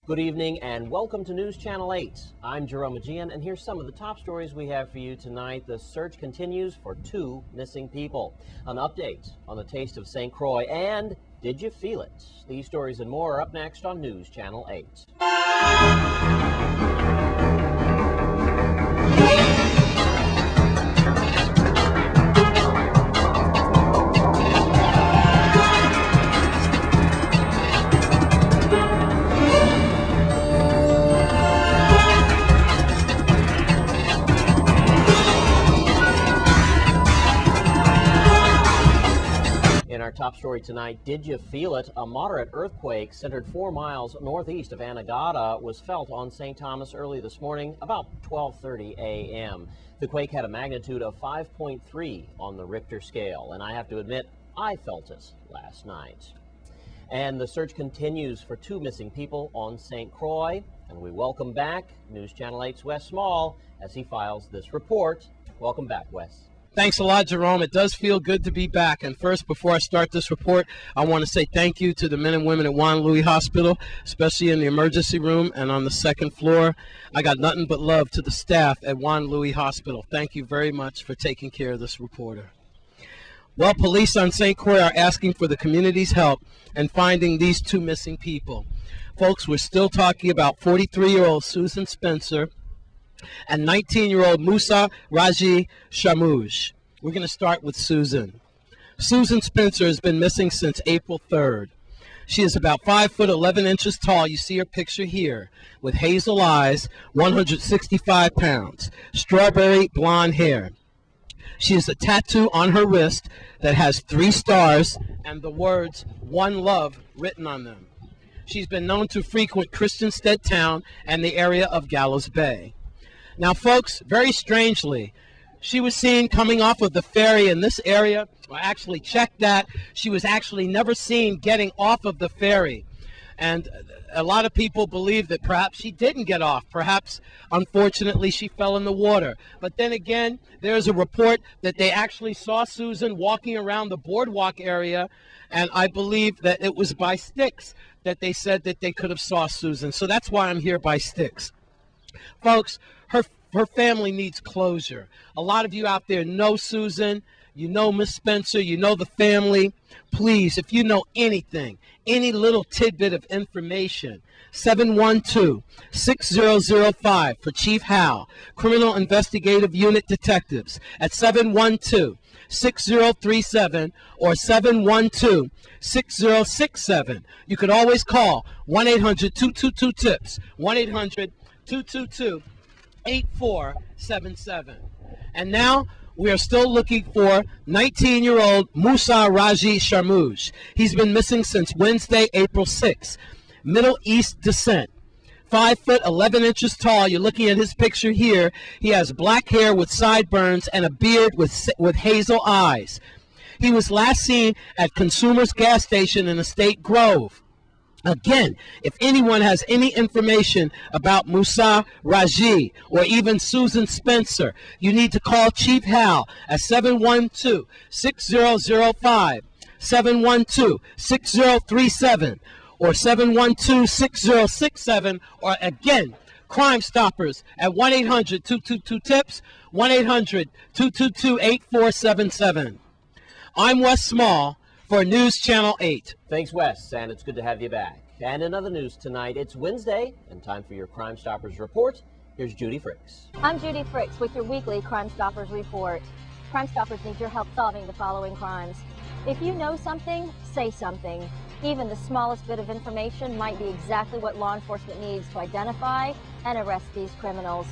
Good evening and welcome to News Channel 8. I'm Jerome Aegean, and here's some of the top stories we have for you tonight. The search continues for 2 missing people. An update on the taste of St. Croix, and did you feel it? These stories and more are up next on News Channel 8. In our top story tonight, did you feel it? A moderate earthquake centered 4 miles northeast of Anegada was felt on St. Thomas early this morning, about 12:30 a.m. The quake had a magnitude of 5.3 on the Richter scale, and I have to admit, I felt it last night. And the search continues for 2 missing people on St. Croix, and we welcome back News Channel 8's Wes Small as he files this report. Welcome back, Wes. Thanks a lot, Jerome. It does feel good to be back. And first, before I start this report, I want to say thank you to the men and women at Juan Louis Hospital, especially in the emergency room and on the 2nd floor. I got nothing but love to the staff at Juan Louis Hospital. Thank you very much for taking care of this reporter. Well, police on St. Croix are asking for the community's help in finding these 2 missing people. Folks, we're still talking about 43-year-old Susan Spencer and 19-year-old Musa Raji Shamouj. We're going to start with Susan. Susan Spencer has been missing since April 3rd. She is about 5 foot 11 inches tall. You see her picture here, with hazel eyes, 165 pounds, strawberry blonde hair. She has a tattoo on her wrist that has 3 stars and the words "One Love" written on them. She's been known to frequent Christiansted Town and the area of Gallows Bay. Now, folks, very strangely, she was seen coming off of the ferry in this area. Well, actually, check that. She was actually never seen getting off of the ferry. And a lot of people believe that perhaps she didn't get off. Perhaps, unfortunately, she fell in the water. But then again, there's a report that they actually saw Susan walking around the boardwalk area, and I believe that it was by sticks that they said that they could have saw Susan. So that's why I'm here by sticks. Folks, her family needs closure. A lot of you out there know Susan, you know Miss Spencer, you know the family. Please, if you know anything, any little tidbit of information, 712-6005 for Chief Hal, Criminal Investigative Unit Detectives at 712-6037 or 712-6067. You could always call 1-800-222-TIPS, 1-800-222-8477. And now we are still looking for 19-year-old Musa Raji Shamouj. He's been missing since Wednesday, April 6th. Middle East descent. 5 foot 11 inches tall. You're looking at his picture here. He has black hair with sideburns and a beard with hazel eyes. He was last seen at Consumers Gas Station in Estate Grove. Again, if anyone has any information about Musa Raji or even Susan Spencer, you need to call Chief Hal at 712-6005, 712-6037, or 712-6067, or again, Crime Stoppers at 1-800-222-TIPS, 1-800-222-8477. I'm Wes Small for News Channel 8. Thanks, Wes, and it's good to have you back. And in other news tonight, it's Wednesday, and time for your Crime Stoppers report. Here's Judy Fricks. I'm Judy Fricks with your weekly Crime Stoppers report. Crime Stoppers need your help solving the following crimes. If you know something, say something. Even the smallest bit of information might be exactly what law enforcement needs to identify and arrest these criminals.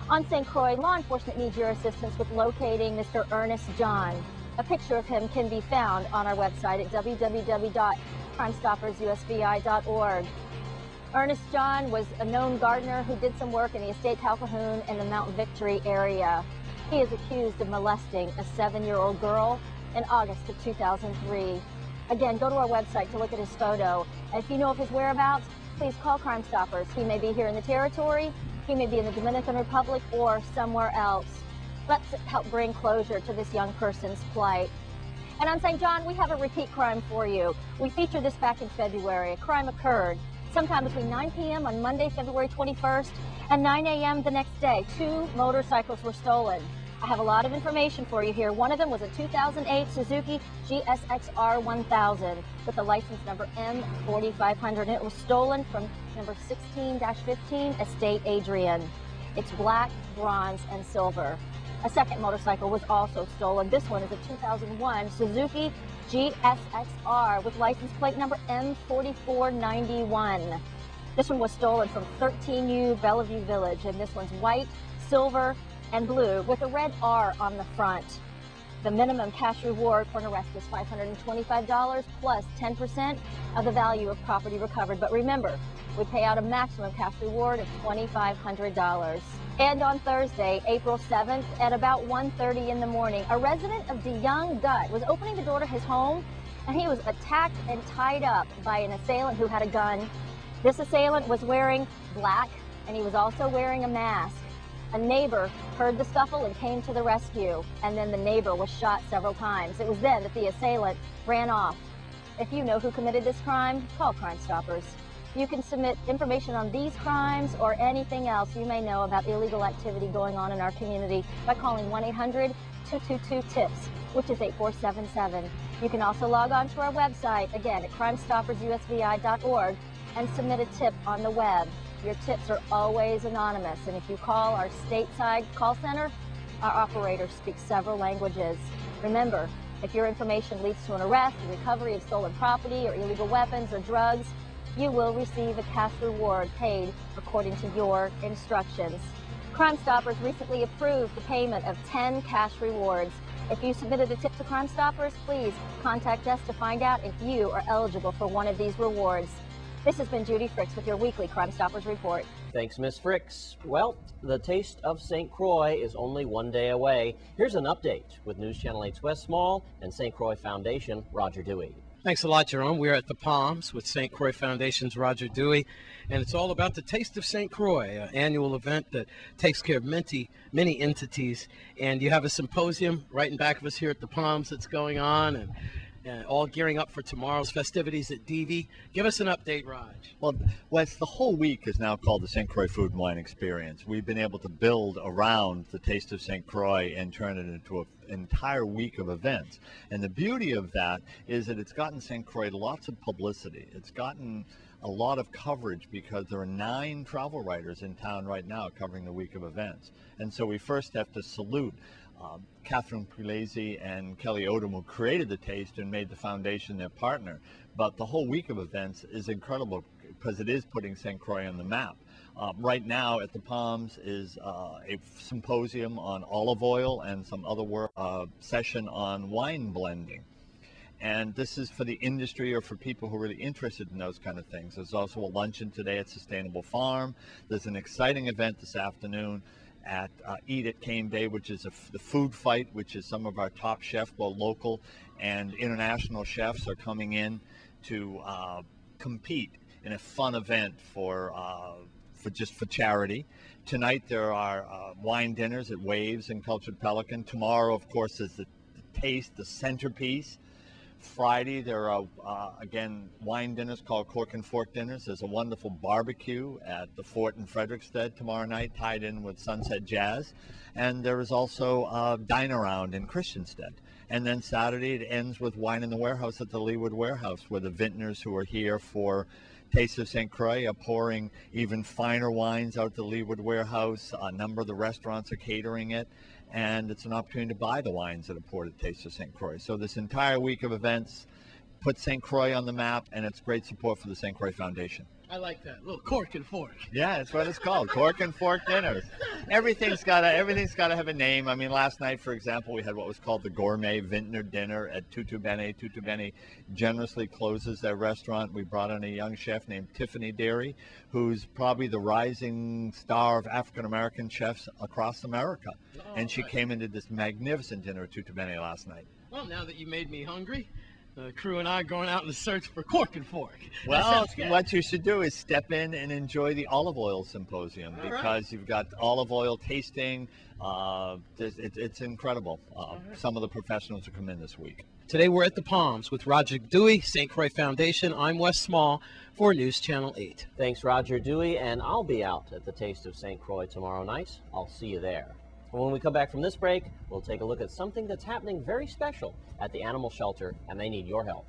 On St. Croix, law enforcement needs your assistance with locating Mr. Ernest John. A picture of him can be found on our website at www.crimestoppersusvi.org. Ernest John was a known gardener who did some work in the estate Calhoun and the Mount Victory area. He is accused of molesting a 7-year-old girl in August of 2003. Again, go to our website to look at his photo. And if you know of his whereabouts, please call Crime Stoppers. He may be here in the territory, he may be in the Dominican Republic, or somewhere else. Let's help bring closure to this young person's plight. And on St. John, we have a repeat crime for you. We featured this back in February. A crime occurred Sometime between 9 p.m. on Monday, February 21st, and 9 a.m. the next day, 2 motorcycles were stolen. I have a lot of information for you here. One of them was a 2008 Suzuki GSX-R 1000 with the license number M4500, and it was stolen from number 16-15 Estate Adrian. It's black, bronze, and silver. A second motorcycle was also stolen. This one is a 2001 Suzuki GSX-R with license plate number M4491. This one was stolen from 13U Bellevue Village, and this one's white, silver, and blue with a red R on the front. The minimum cash reward for an arrest is $525 plus 10% of the value of property recovered. But remember, we pay out a maximum cash reward of $2,500. And on Thursday, April 7th, at about 1:30 in the morning, a resident of DeYoung Gut was opening the door to his home, and he was attacked and tied up by an assailant who had a gun. This assailant was wearing black, and he was also wearing a mask. A neighbor heard the scuffle and came to the rescue, and then the neighbor was shot several times. It was then that the assailant ran off. If you know who committed this crime, call Crime Stoppers. You can submit information on these crimes or anything else you may know about illegal activity going on in our community by calling 1-800-222-TIPS, which is 8477. You can also log on to our website, again, at crimestoppersusvi.org, and submit a tip on the web. Your tips are always anonymous, and if you call our stateside call center, our operator speaks several languages. Remember, if your information leads to an arrest, a recovery of stolen property, or illegal weapons or drugs, you will receive a cash reward paid according to your instructions. Crime Stoppers recently approved the payment of 10 cash rewards. If you submitted a tip to Crime Stoppers, please contact us to find out if you are eligible for one of these rewards. This has been Judy Fricks with your weekly Crime Stoppers report. Thanks, Miss Fricks. Well, the Taste of St. Croix is only one day away. Here's an update with News Channel 8's Wes Small and St. Croix Foundation, Roger Dewey. Thanks a lot, Jerome. We're at the Palms with St. Croix Foundation's Roger Dewey, and it's all about the Taste of St. Croix, an annual event that takes care of many entities. And you have a symposium right in back of us here at the Palms that's going on, and all gearing up for tomorrow's festivities at DV. Give us an update, Raj. Well, Wes, the whole week is now called the St. Croix Food and Wine Experience. We've been able to build around the Taste of St. Croix and turn it into an entire week of events. And the beauty of that is that it's gotten St. Croix lots of publicity. It's gotten a lot of coverage because there are 9 travel writers in town right now covering the week of events. And so we first have to salute Catherine Pugliese and Kelly Odom, who created the Taste and made the foundation their partner. But the whole week of events is incredible because it is putting St. Croix on the map. Right now at the Palms is a symposium on olive oil and some other work, session on wine blending. And this is for the industry or for people who are really interested in those kind of things. There's also a luncheon today at Sustainable Farm. There's an exciting event this afternoon at Eat at Cane Bay, which is the food fight, which is some of our top chefs, both local and international chefs, are coming in to compete in a fun event for charity. Tonight there are wine dinners at Waves and Cultured Pelican. Tomorrow, of course, is the Taste, the centerpiece. Friday there are again wine dinners called Cork and Fork dinners. There's a wonderful barbecue at the Fort in Frederickstead tomorrow night, tied in with Sunset Jazz, and there is also a dine around in Christiansted. And then Saturday it ends with Wine in the Warehouse at the Leawood Warehouse, where the vintners who are here for Taste of St. Croix are pouring even finer wines out the Leawood Warehouse. A number of the restaurants are catering it, and it's an opportunity to buy the wines that are poured at Taste of St. Croix. So this entire week of events puts St. Croix on the map, and it's great support for the St. Croix Foundation. I like that. A little cork and fork. Yeah, that's what it's called. Cork and Fork dinners. Everything's gotta have a name. I mean, last night, for example, we had what was called the Gourmet Vintner Dinner at Tutu Bene. Tutu Bene generously closes their restaurant. We brought in a young chef named Tiffany Derry, who's probably the rising star of African-American chefs across America. And she came and did this magnificent dinner at Tutu Bene last night. Well, now that you made me hungry, The crew and I are going out in the search for cork and fork. That Well, sounds good. what you should do is step in and enjoy the olive oil symposium because you've got olive oil tasting. It's incredible. Some of the professionals will come in this week. Today we're at the Palms with Roger Dewey, St. Croix Foundation. I'm Wes Small for News Channel 8. Thanks, Roger Dewey, and I'll be out at the Taste of St. Croix tomorrow night. I'll see you there. When we come back from this break, we'll take a look at something that's happening very special at the animal shelter, and they need your help.